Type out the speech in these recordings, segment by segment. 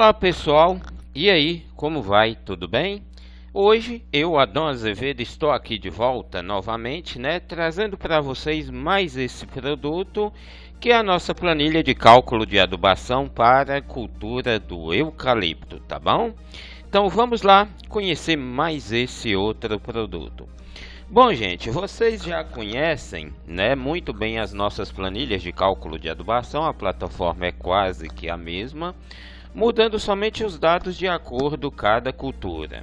Olá pessoal, e aí, como vai? Tudo bem? Hoje eu, Adão Azevedo, estou aqui de volta novamente, trazendo para vocês mais esse produto, que é a nossa planilha de cálculo de adubação para a cultura do eucalipto, tá bom? Então vamos lá conhecer mais esse outro produto. Bom, gente, vocês já conhecem, muito bem as nossas planilhas de cálculo de adubação. A plataforma é quase que a mesma, mudando somente os dados de acordo com cada cultura.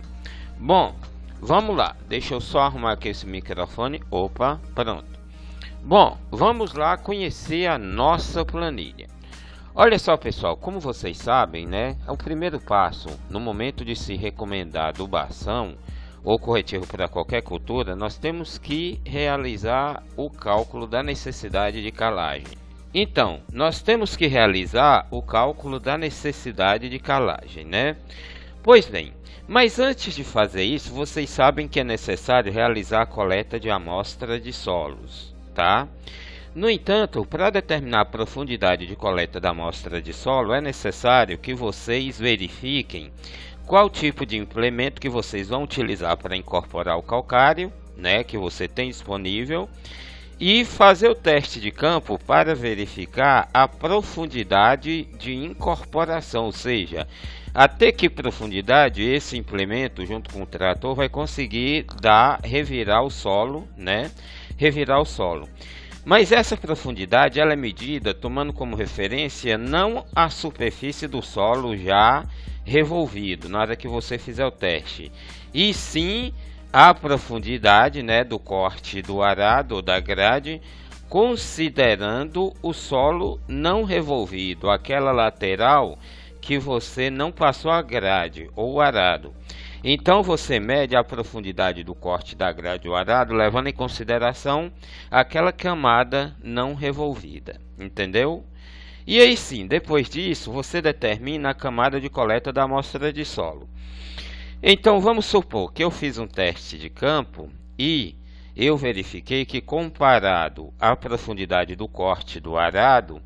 Bom, vamos lá. Deixa eu só arrumar aqui esse microfone. Opa, pronto. Bom, vamos lá conhecer a nossa planilha. Olha só, pessoal, como vocês sabem, o primeiro passo no momento de se recomendar adubação ou corretivo para qualquer cultura, nós temos que realizar o cálculo da necessidade de calagem. Então, nós temos que realizar o cálculo da necessidade de calagem, Pois bem, mas antes de fazer isso, vocês sabem que é necessário realizar a coleta de amostra de solos, tá? No entanto, para determinar a profundidade de coleta da amostra de solo, é necessário que vocês verifiquem qual tipo de implemento que vocês vão utilizar para incorporar o calcário, que você tem disponível, e fazer o teste de campo para verificar a profundidade de incorporação, ou seja, até que profundidade esse implemento junto com o trator vai conseguir revirar o solo, revirar o solo. Mas essa profundidade ela é medida tomando como referência não a superfície do solo já revolvido na hora que você fizer o teste, e sim a profundidade do corte do arado ou da grade, considerando o solo não revolvido, aquela lateral que você não passou a grade ou o arado. Então você mede a profundidade do corte da grade ou arado, levando em consideração aquela camada não revolvida, entendeu? E aí sim, depois disso, você determina a camada de coleta da amostra de solo. Então vamos supor que eu fiz um teste de campo e eu verifiquei que, comparado à profundidade do corte do arado,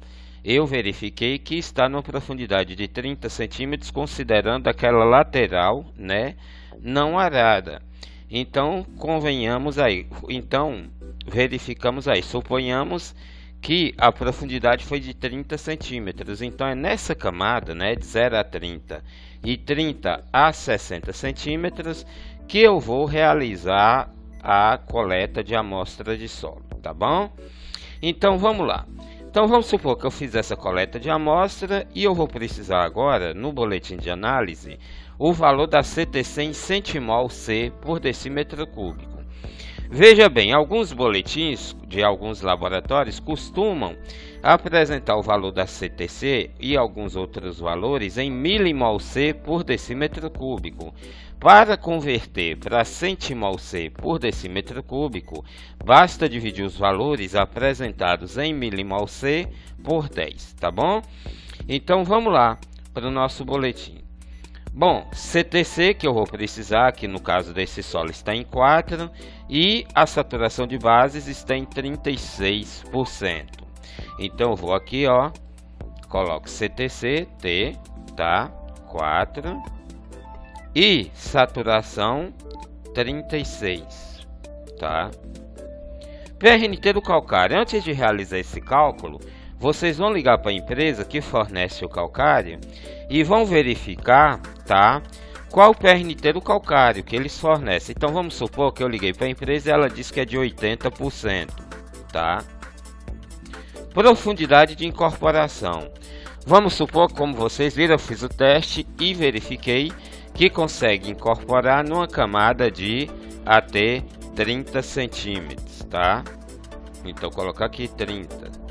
eu verifiquei que está numa profundidade de 30 centímetros, considerando aquela lateral, não arada. Então convenhamos aí, verificamos aí, suponhamos que a profundidade foi de 30 centímetros. Então é nessa camada, de 0 a 30 e 30 a 60 centímetros, que eu vou realizar a coleta de amostra de solo, tá bom? Então vamos lá. Então vamos supor que eu fiz essa coleta de amostra e eu vou precisar agora, no boletim de análise, o valor da CTC em centimol/C por decímetro cúbico. Veja bem, alguns boletins de alguns laboratórios costumam apresentar o valor da CTC e alguns outros valores em milimol/C por decímetro cúbico. Para converter para centimol/C por decímetro cúbico, basta dividir os valores apresentados em milimol/C por 10, tá bom? Então vamos lá para o nosso boletim. Bom, CTC que eu vou precisar, que no caso desse solo está em 4, e a saturação de bases está em 36%. Então eu vou aqui, coloco CTC, T, tá? 4, e saturação 36, tá? PRNT do calcário. Antes de realizar esse cálculo, vocês vão ligar para a empresa que fornece o calcário e vão verificar, tá, qual o PRNT do calcário que eles fornecem. Então vamos supor que eu liguei para a empresa e ela disse que é de 80%, tá? Profundidade de incorporação. Vamos supor que, como vocês viram, eu fiz o teste e verifiquei que consegue incorporar numa camada de até 30 centímetros, tá? Então colocar aqui 30.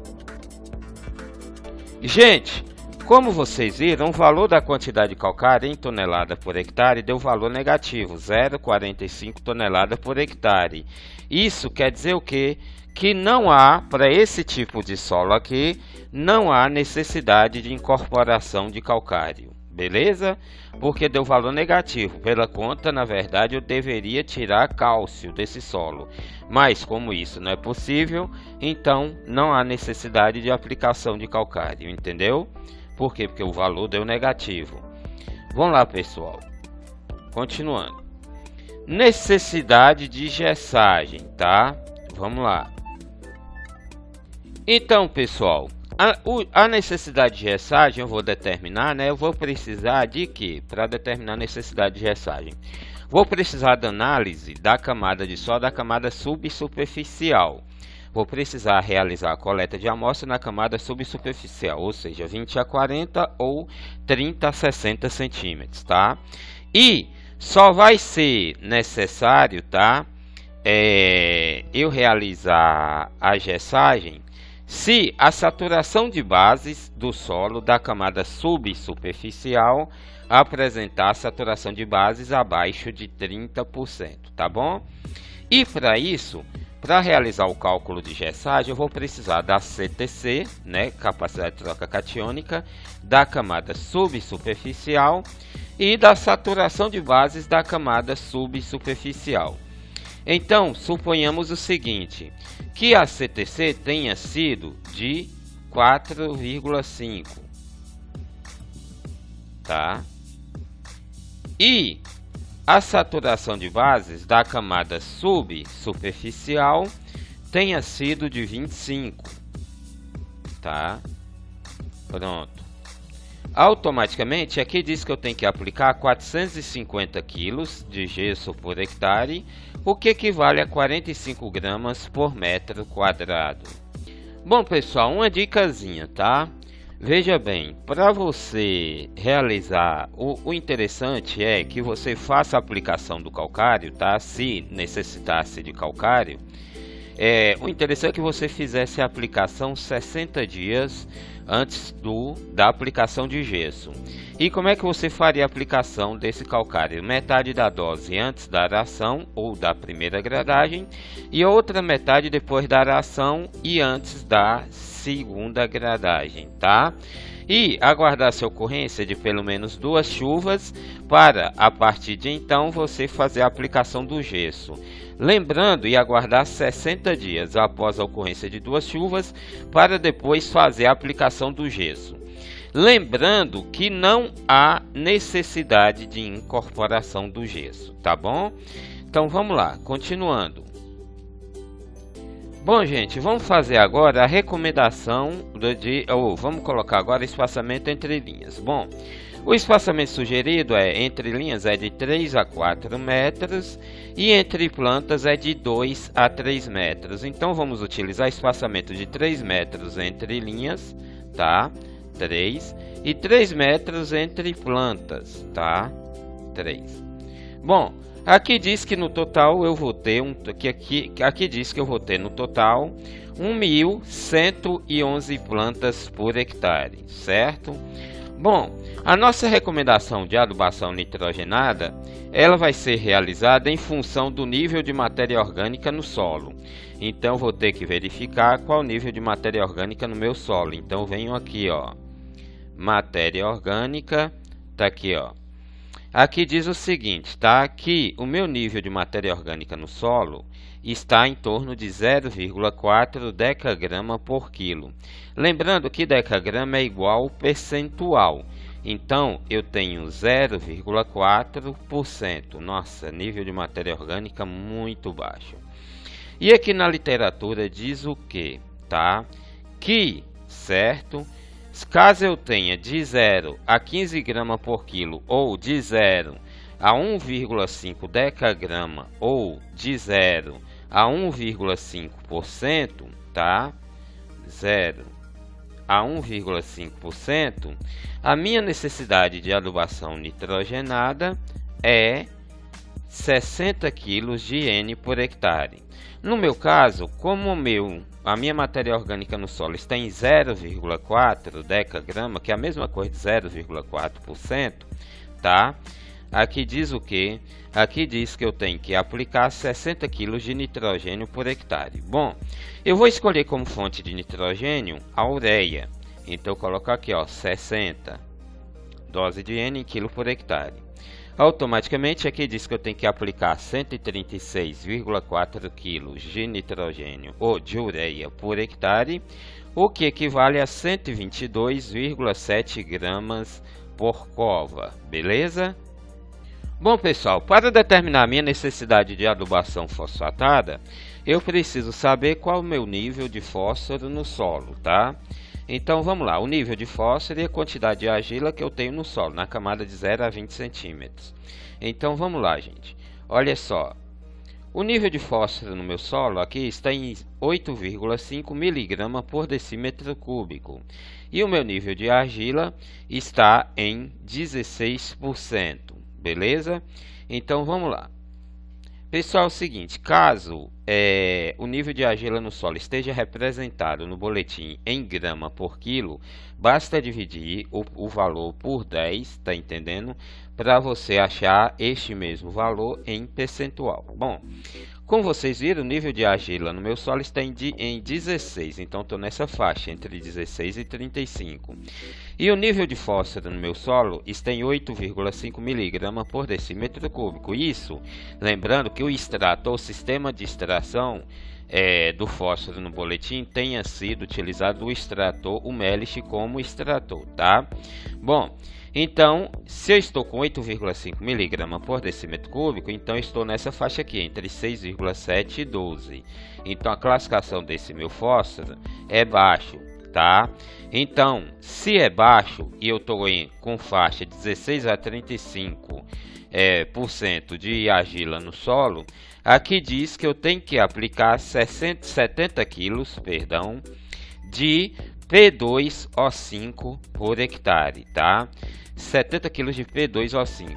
Gente, como vocês viram, o valor da quantidade de calcário em tonelada por hectare deu valor negativo, 0,45 tonelada por hectare. Isso quer dizer o quê? Que não há, para esse tipo de solo aqui, não há necessidade de incorporação de calcário, beleza? Porque deu valor negativo. Pela conta, na verdade, eu deveria tirar cálcio desse solo. Mas, como isso não é possível, então não há necessidade de aplicação de calcário, entendeu? Por quê? Porque o valor deu negativo. Vamos lá, pessoal. Continuando. Necessidade de gessagem, tá? Vamos lá. Então, pessoal, a necessidade de gessagem eu vou determinar, né? Eu vou precisar de quê? Para determinar a necessidade de gessagem. Vou precisar da análise da camada de solo da camada subsuperficial. Vou precisar realizar a coleta de amostra na camada subsuperficial, ou seja, 20 a 40 ou 30 a 60 centímetros, tá? E só vai ser necessário, tá? Eu realizar a gessagem se a saturação de bases do solo da camada subsuperficial apresentar saturação de bases abaixo de 30%, tá bom? E para isso, para realizar o cálculo de gessagem, eu vou precisar da CTC, né, capacidade de troca catiônica, da camada subsuperficial e da saturação de bases da camada subsuperficial. Então, suponhamos o seguinte, que a CTC tenha sido de 4,5, tá? E a saturação de bases da camada subsuperficial tenha sido de 25, tá? Pronto. Automaticamente, aqui diz que eu tenho que aplicar 450 kg de gesso por hectare, o que equivale a 45 gramas por metro quadrado. Bom, pessoal, uma dicasinha, tá? Veja bem, para você realizar, o interessante é que você faça a aplicação do calcário, tá? Se necessitasse de calcário, o interessante é que você fizesse a aplicação 60 dias antes da aplicação de gesso. E como é que você faria a aplicação desse calcário? Metade da dose antes da aração ou da primeira gradagem e outra metade depois da aração e antes da segunda gradagem, tá? E aguardar-se a ocorrência de pelo menos 2 chuvas para, a partir de então, você fazer a aplicação do gesso. Lembrando e aguardar 60 dias após a ocorrência de 2 chuvas para depois fazer a aplicação do gesso. Lembrando que não há necessidade de incorporação do gesso, tá bom? Então vamos lá, continuando. Bom, gente, vamos fazer agora a recomendação vamos colocar agora espaçamento entre linhas. Bom, o espaçamento sugerido entre linhas é de 3 a 4 metros e entre plantas é de 2 a 3 metros. Então vamos utilizar espaçamento de 3 metros entre linhas, tá? 3 e 3 metros entre plantas, tá? 3. Bom, aqui diz que no total eu vou ter aqui diz que eu vou ter no total 1.111 plantas por hectare, certo? Bom, a nossa recomendação de adubação nitrogenada, ela vai ser realizada em função do nível de matéria orgânica no solo. Então vou ter que verificar qual o nível de matéria orgânica no meu solo. Então venho aqui, ó, matéria orgânica, tá aqui, ó. Aqui diz o seguinte, tá? Que o meu nível de matéria orgânica no solo está em torno de 0,4 decagrama por quilo. Lembrando que decagrama é igual percentual. Então, eu tenho 0,4%. Nossa, nível de matéria orgânica muito baixo. E aqui na literatura diz o que, tá? Que, certo? Caso eu tenha de 0 a 15 gramas por quilo, ou de 0 a 1,5 decagrama, ou de 0 a 1,5%, tá? 0 a 1,5%, a minha necessidade de adubação nitrogenada é 60 kg de N por hectare. No meu caso, como a minha matéria orgânica no solo está em 0,4 decagrama, que é a mesma coisa de 0,4%, tá? Aqui diz o que? Aqui diz que eu tenho que aplicar 60 kg de nitrogênio por hectare. Bom, eu vou escolher como fonte de nitrogênio a ureia. Então eu coloco aqui, ó, 60 dose de N em quilo por hectare. Automaticamente aqui diz que eu tenho que aplicar 136,4 kg de nitrogênio ou de ureia por hectare, o que equivale a 122,7 gramas por cova, beleza? Bom pessoal, para determinar a minha necessidade de adubação fosfatada, eu preciso saber qual é o meu nível de fósforo no solo, tá? Então vamos lá, o nível de fósforo e a quantidade de argila que eu tenho no solo, na camada de 0 a 20 centímetros. Então vamos lá, gente, olha só. O nível de fósforo no meu solo aqui está em 8,5 mg por decímetro cúbico. E o meu nível de argila está em 16%. Beleza? Então vamos lá. Pessoal, é o seguinte, caso o nível de argila no solo esteja representado no boletim em grama por quilo, basta dividir o valor por 10, tá entendendo? Para você achar este mesmo valor em percentual. Bom, como vocês viram, o nível de argila no meu solo está em 16, então estou nessa faixa entre 16 e 35. E o nível de fósforo no meu solo está em 8,5 mg por decímetro cúbico. Isso, lembrando que o extrato ou sistema de extração do fósforo no boletim tenha sido utilizado o extrator, o Melish como extrator, tá? Bom, então, se eu estou com 8,5 mg por decímetro cúbico, então eu estou nessa faixa aqui, entre 6,7 e 12. Então, a classificação desse meu fósforo é baixo, tá? Então, se é baixo e eu estou com faixa de 16 a 35% de argila no solo, aqui diz que eu tenho que aplicar 70 kg, de P2O5 por hectare, tá? 70 kg de P2O5.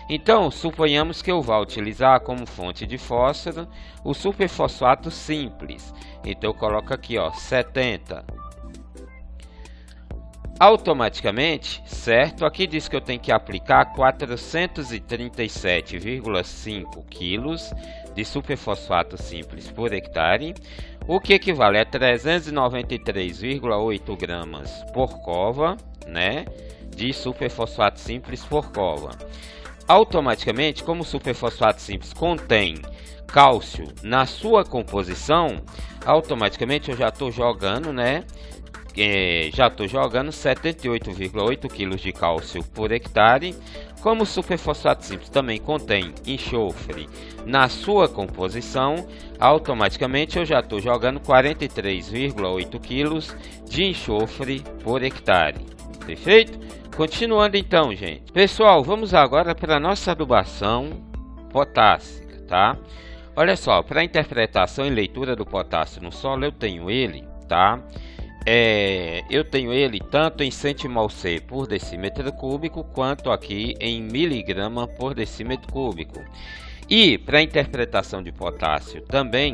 Então, suponhamos que eu vá utilizar como fonte de fósforo o superfosfato simples. Então, eu coloco aqui, ó, 70. Automaticamente, certo? Aqui diz que eu tenho que aplicar 437,5 kg de superfosfato simples por hectare, o que equivale a 393,8 gramas por cova, né, de superfosfato simples por cova. Automaticamente, como o superfosfato simples contém cálcio na sua composição, automaticamente eu já estou jogando, né, 78,8 kg de cálcio por hectare. Como o superfosfato simples também contém enxofre na sua composição, automaticamente eu já estou jogando 43,8 kg de enxofre por hectare. Perfeito? Continuando então, gente. Pessoal, vamos agora para a nossa adubação potássica, tá? Olha só, para a interpretação e leitura do potássio no solo, eu tenho ele, tá? Eu tenho ele tanto em centimol-C por decímetro cúbico, quanto aqui em miligrama por decímetro cúbico. E para a interpretação de potássio também,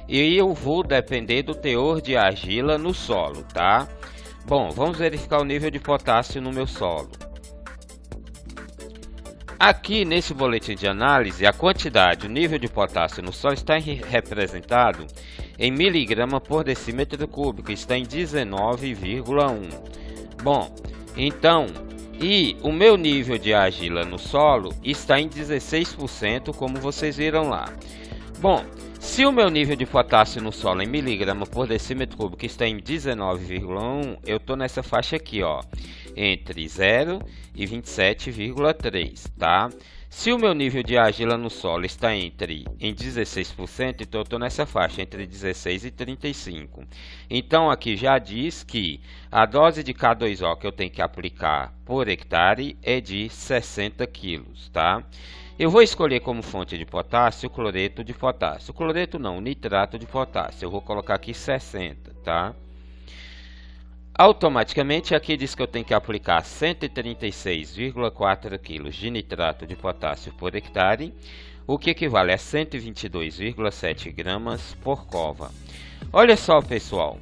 eu vou depender do teor de argila no solo, tá? Bom, vamos verificar o nível de potássio no meu solo. Aqui nesse boletim de análise, a quantidade, o nível de potássio no solo está representado em miligrama por decímetro cúbico, está em 19,1. Bom, então, e o meu nível de argila no solo está em 16%, como vocês viram lá. Bom, se o meu nível de potássio no solo em miligrama por decímetro cúbico está em 19,1, eu estou nessa faixa aqui, ó, entre 0 e 27,3, tá? Se o meu nível de argila no solo está em 16%, então eu estou nessa faixa, entre 16 e 35. Então aqui já diz que a dose de K2O que eu tenho que aplicar por hectare é de 60 kg, tá? Eu vou escolher como fonte de potássio o cloreto de potássio. Cloreto não, nitrato de potássio. Eu vou colocar aqui 60, tá? Automaticamente aqui diz que eu tenho que aplicar 136,4 kg de nitrato de potássio por hectare, o que equivale a 122,7 gramas por cova. Olha só, pessoal,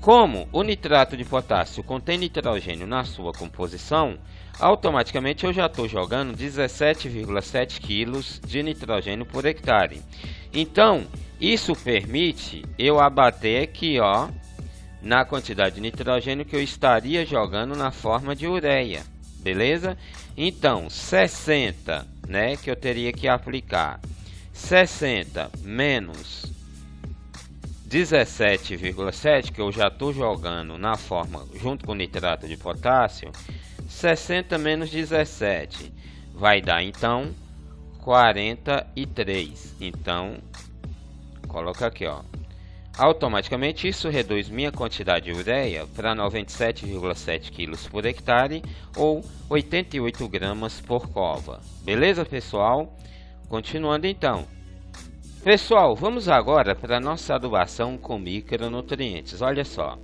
como o nitrato de potássio contém nitrogênio na sua composição, automaticamente eu já estou jogando 17,7 kg de nitrogênio por hectare. Então, isso permite eu abater aqui, ó, na quantidade de nitrogênio que eu estaria jogando na forma de ureia, beleza? Então, 60, né, que eu teria que aplicar. 60 menos 17,7, que eu já estou jogando na forma junto com nitrato de potássio, 60 menos 17 vai dar então 43. Então, coloca aqui, ó. Automaticamente isso reduz minha quantidade de ureia para 97,7 kg por hectare ou 88 gramas por cova. Beleza, pessoal? Continuando então. Pessoal, vamos agora para a nossa adubação com micronutrientes. Olha só,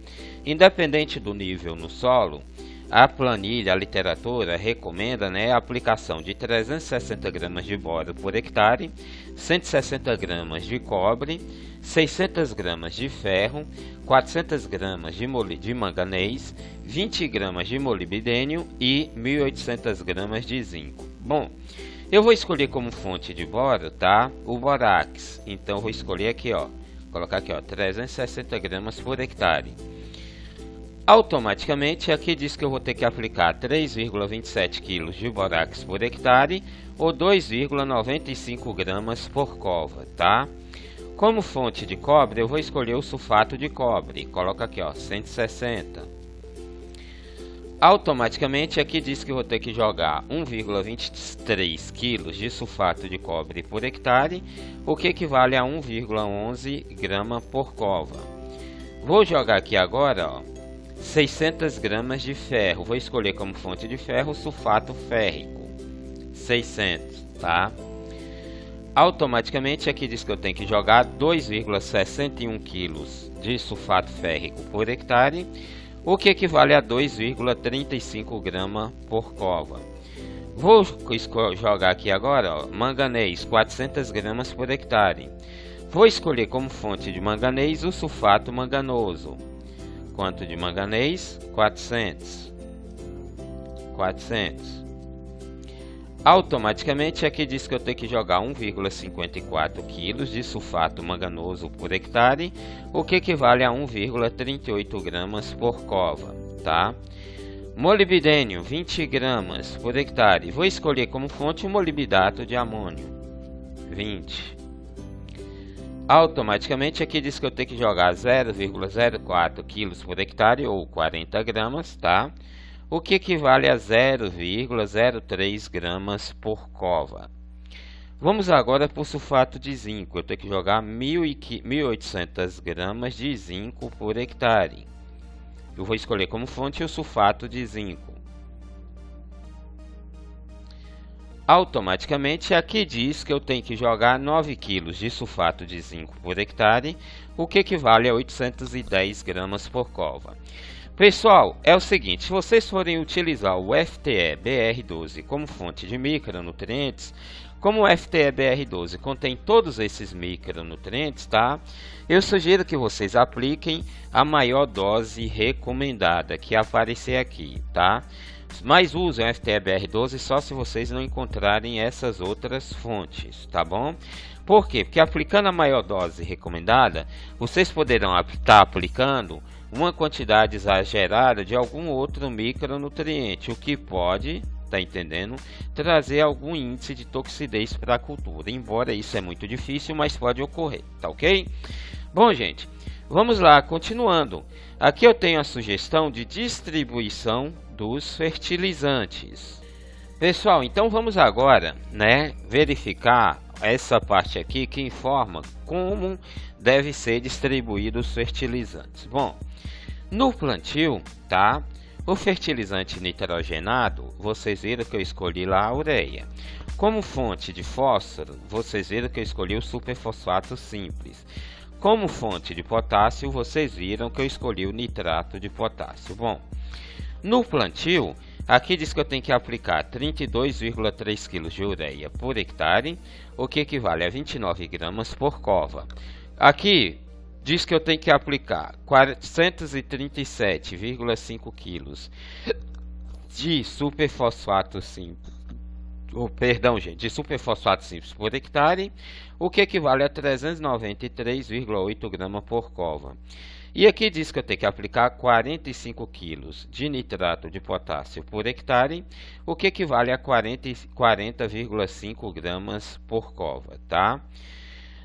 independente do nível no solo, a planilha, a literatura recomenda, a aplicação de 360 gramas de boro por hectare, 160 gramas de cobre, 600 gramas de ferro, 400 gramas de manganês, 20 gramas de molibdênio e 1.800 gramas de zinco. Bom, eu vou escolher como fonte de boro, tá? O borax. Então eu vou escolher aqui, ó, colocar aqui, ó, 360 gramas por hectare. Automaticamente aqui diz que eu vou ter que aplicar 3,27 kg de borax por hectare ou 2,95 gramas por cova, tá? Como fonte de cobre eu vou escolher o sulfato de cobre, coloca aqui, ó, 160. Automaticamente aqui diz que eu vou ter que jogar 1,23 kg de sulfato de cobre por hectare, o que equivale a 1,11 grama por cova. Vou jogar aqui agora, ó, 600 gramas de ferro. Vou escolher como fonte de ferro o sulfato férrico, 600, tá? Automaticamente aqui diz que eu tenho que jogar 2,61 kg de sulfato férrico por hectare, o que equivale a 2,35 gramas por cova. Vou jogar aqui agora, ó, manganês, 400 gramas por hectare. Vou escolher como fonte de manganês o sulfato manganoso. Quanto de manganês? 400. Automaticamente aqui diz que eu tenho que jogar 1,54 kg de sulfato manganoso por hectare, o que equivale a 1,38 gramas por cova, tá? Molibdênio, 20 gramas por hectare. Vou escolher como fonte o molibdato de amônio, 20. Automaticamente aqui diz que eu tenho que jogar 0,04 kg por hectare ou 40 gramas, tá? O que equivale a 0,03 gramas por cova. Vamos agora para o sulfato de zinco. Eu tenho que jogar 1.800 gramas de zinco por hectare. Eu vou escolher como fonte o sulfato de zinco. Automaticamente aqui diz que eu tenho que jogar 9 kg de sulfato de zinco por hectare, o que equivale a 810 gramas por cova. Pessoal, é o seguinte, se vocês forem utilizar o FTE-BR12 como fonte de micronutrientes, como o FTE-BR12 contém todos esses micronutrientes, tá? Eu sugiro que vocês apliquem a maior dose recomendada que aparecer aqui, tá? Mas usem o FTE-BR12 só se vocês não encontrarem essas outras fontes, tá bom? Por quê? Porque aplicando a maior dose recomendada, vocês poderão estar aplicando uma quantidade exagerada de algum outro micronutriente, o que pode, tá entendendo, trazer algum índice de toxidez para a cultura. Embora isso é muito difícil, mas pode ocorrer, tá ok? Bom, gente, vamos lá, continuando. Aqui eu tenho a sugestão de distribuição dos fertilizantes. Pessoal, então vamos agora, verificar essa parte aqui que informa como deve ser distribuído os fertilizantes. Bom, no plantio, tá? O fertilizante nitrogenado, vocês viram que eu escolhi lá a ureia. Como fonte de fósforo, vocês viram que eu escolhi o superfosfato simples. Como fonte de potássio, vocês viram que eu escolhi o nitrato de potássio. Bom, no plantio, aqui diz que eu tenho que aplicar 32,3 kg de ureia por hectare, o que equivale a 29 gramas por cova. Aqui diz que eu tenho que aplicar 437,5 kg de superfosfato simples, de superfosfato simples por hectare, o que equivale a 393,8 gramas por cova. E aqui diz que eu tenho que aplicar 45 kg de nitrato de potássio por hectare, o que equivale a 40,5 gramas por cova, tá?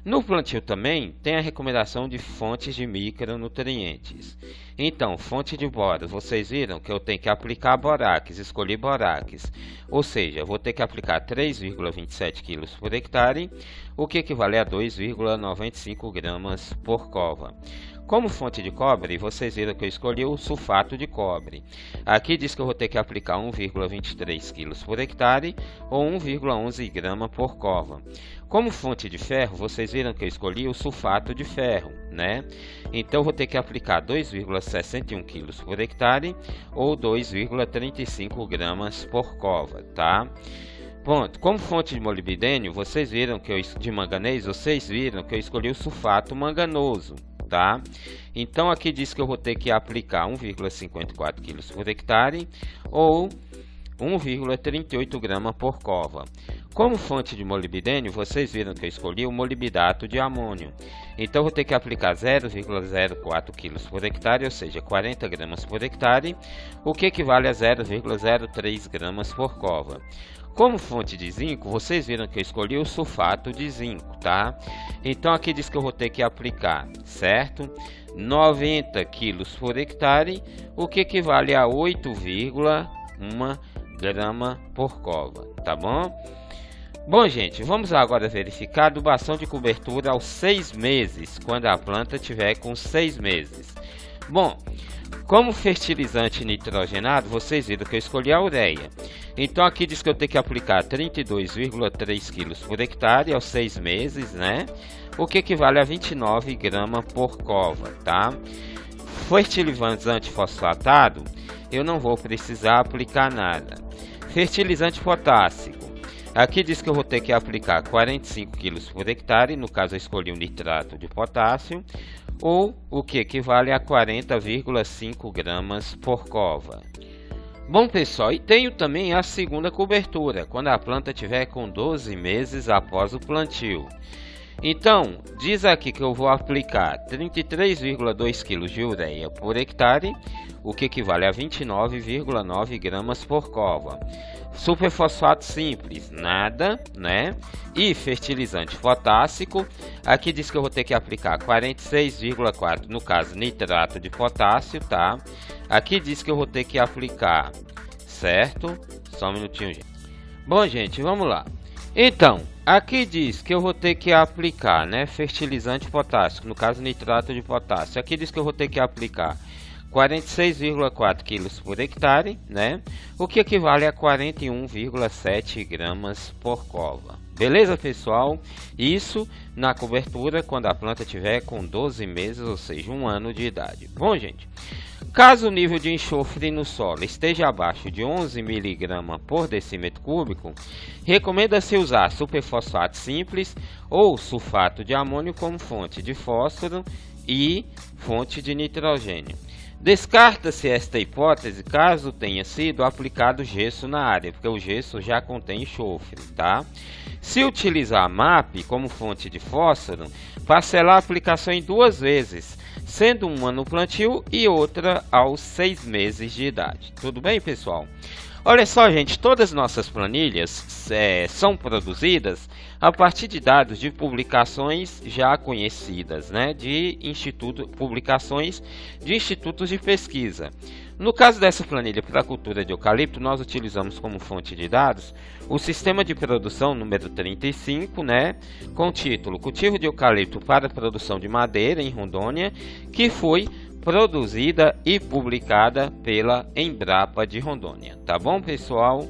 No plantio também tem a recomendação de fontes de micronutrientes. Então, fonte de boro, vocês viram que eu tenho que aplicar borax, escolhi borax. Ou seja, eu vou ter que aplicar 3,27 kg por hectare, o que equivale a 2,95 gramas por cova. Como fonte de cobre, vocês viram que eu escolhi o sulfato de cobre. Aqui diz que eu vou ter que aplicar 1,23 kg por hectare ou 1,11 grama por cova. Como fonte de ferro, vocês viram que eu escolhi o sulfato de ferro, né? Então eu vou ter que aplicar 2,61 kg por hectare ou 2,35 gramas por cova, tá? Ponto. Como fonte de molibdênio, vocês viram que de manganês, vocês viram que eu escolhi o sulfato manganoso. Tá? Então aqui diz que eu vou ter que aplicar 1,54 kg por hectare ou 1,38 grama por cova. Como fonte de molibdênio, vocês viram que eu escolhi o molibdato de amônio. Então eu vou ter que aplicar 0,04 kg por hectare, ou seja, 40 gramas por hectare, o que equivale a 0,03 gramas por cova. Como fonte de zinco, vocês viram que eu escolhi o sulfato de zinco, tá? Então aqui diz que eu vou ter que aplicar, certo? 90 kg por hectare, o que equivale a 8,1 grama por cova, tá bom? Bom, gente, vamos agora verificar a adubação de cobertura aos 6 meses, quando a planta tiver com 6 meses. Bom, como fertilizante nitrogenado, vocês viram que eu escolhi a ureia. Então aqui diz que eu tenho que aplicar 32,3 kg por hectare aos 6 meses, né? O que equivale a 29 gramas por cova, tá? Fertilizante fosfatado, eu não vou precisar aplicar nada. Fertilizante potássico. Aqui diz que eu vou ter que aplicar 45 kg por hectare, no caso eu escolhi o nitrato de potássio, ou o que equivale a 40,5 gramas por cova. Bom, pessoal, e tenho também a segunda cobertura, quando a planta tiver com 12 meses após o plantio. Então, diz aqui que eu vou aplicar 33,2 kg de ureia por hectare, o que equivale a 29,9 gramas por cova. Superfosfato simples, nada, né? E fertilizante potássico, aqui diz que eu vou ter que aplicar 46,4, no caso nitrato de potássio, tá? Aqui diz que eu vou ter que aplicar, certo? Só um minutinho, gente. Bom, gente, vamos lá. Então, aqui diz que eu vou ter que aplicar, né, fertilizante potássico, no caso nitrato de potássio. Aqui diz que eu vou ter que aplicar 46,4 kg por hectare, né? O que equivale a 41,7 gramas por cova. Beleza, pessoal? Isso na cobertura quando a planta tiver com 12 meses, ou seja, 1 ano de idade. Bom, gente, caso o nível de enxofre no solo esteja abaixo de 11 mg por decímetro cúbico, recomenda-se usar superfosfato simples ou sulfato de amônio como fonte de fósforo e fonte de nitrogênio. Descarta-se esta hipótese caso tenha sido aplicado gesso na área, porque o gesso já contém enxofre, tá? Se utilizar MAP como fonte de fósforo, parcelar a aplicação em 2 vezes, sendo uma no plantio e outra aos 6 meses de idade. Tudo bem, pessoal? Olha só, gente, todas as nossas planilhas são produzidas a partir de dados de publicações já conhecidas, né, publicações de institutos de pesquisa. No caso dessa planilha para a cultura de eucalipto, nós utilizamos como fonte de dados o sistema de produção número 35, né, com o título Cultivo de Eucalipto para a Produção de Madeira em Rondônia, que foi produzida e publicada pela Embrapa de Rondônia. Tá bom, pessoal?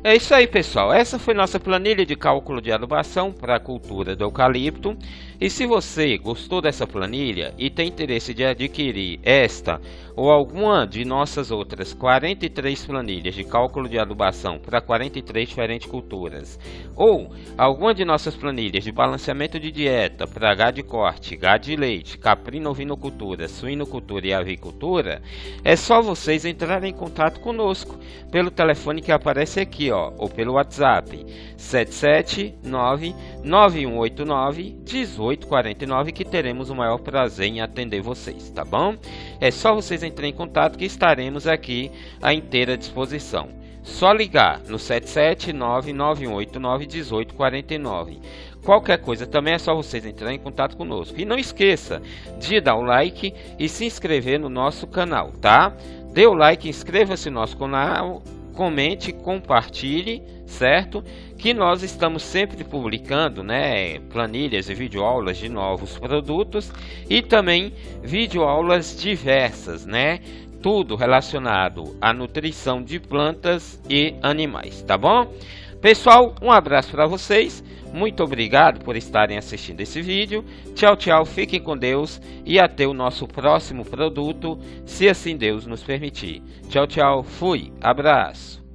É isso aí, pessoal. Essa foi nossa planilha de cálculo de adubação para a cultura do eucalipto. E se você gostou dessa planilha e tem interesse de adquirir esta ou alguma de nossas outras 43 planilhas de cálculo de adubação para 43 diferentes culturas, ou alguma de nossas planilhas de balanceamento de dieta para gado de corte, gado de leite, caprino ovinocultura, suinocultura e avicultura, é só vocês entrarem em contato conosco pelo telefone que aparece aqui, ó, ou pelo WhatsApp 779-9189-1849, que teremos o maior prazer em atender vocês, tá bom? É só vocês entrarem em contato que estaremos aqui à inteira disposição. Só ligar no 779-9189-1849. Qualquer coisa também é só vocês entrarem em contato conosco. E não esqueça de dar o like e se inscrever no nosso canal, tá? Dê o like, inscreva-se no nosso canal, comente, compartilhe, certo? Que nós estamos sempre publicando, né, planilhas e videoaulas de novos produtos e também videoaulas diversas, né? Tudo relacionado à nutrição de plantas e animais, tá bom? Pessoal, um abraço para vocês. Muito obrigado por estarem assistindo esse vídeo. Tchau, tchau, fiquem com Deus e até o nosso próximo produto, se assim Deus nos permitir. Tchau, tchau, fui, abraço.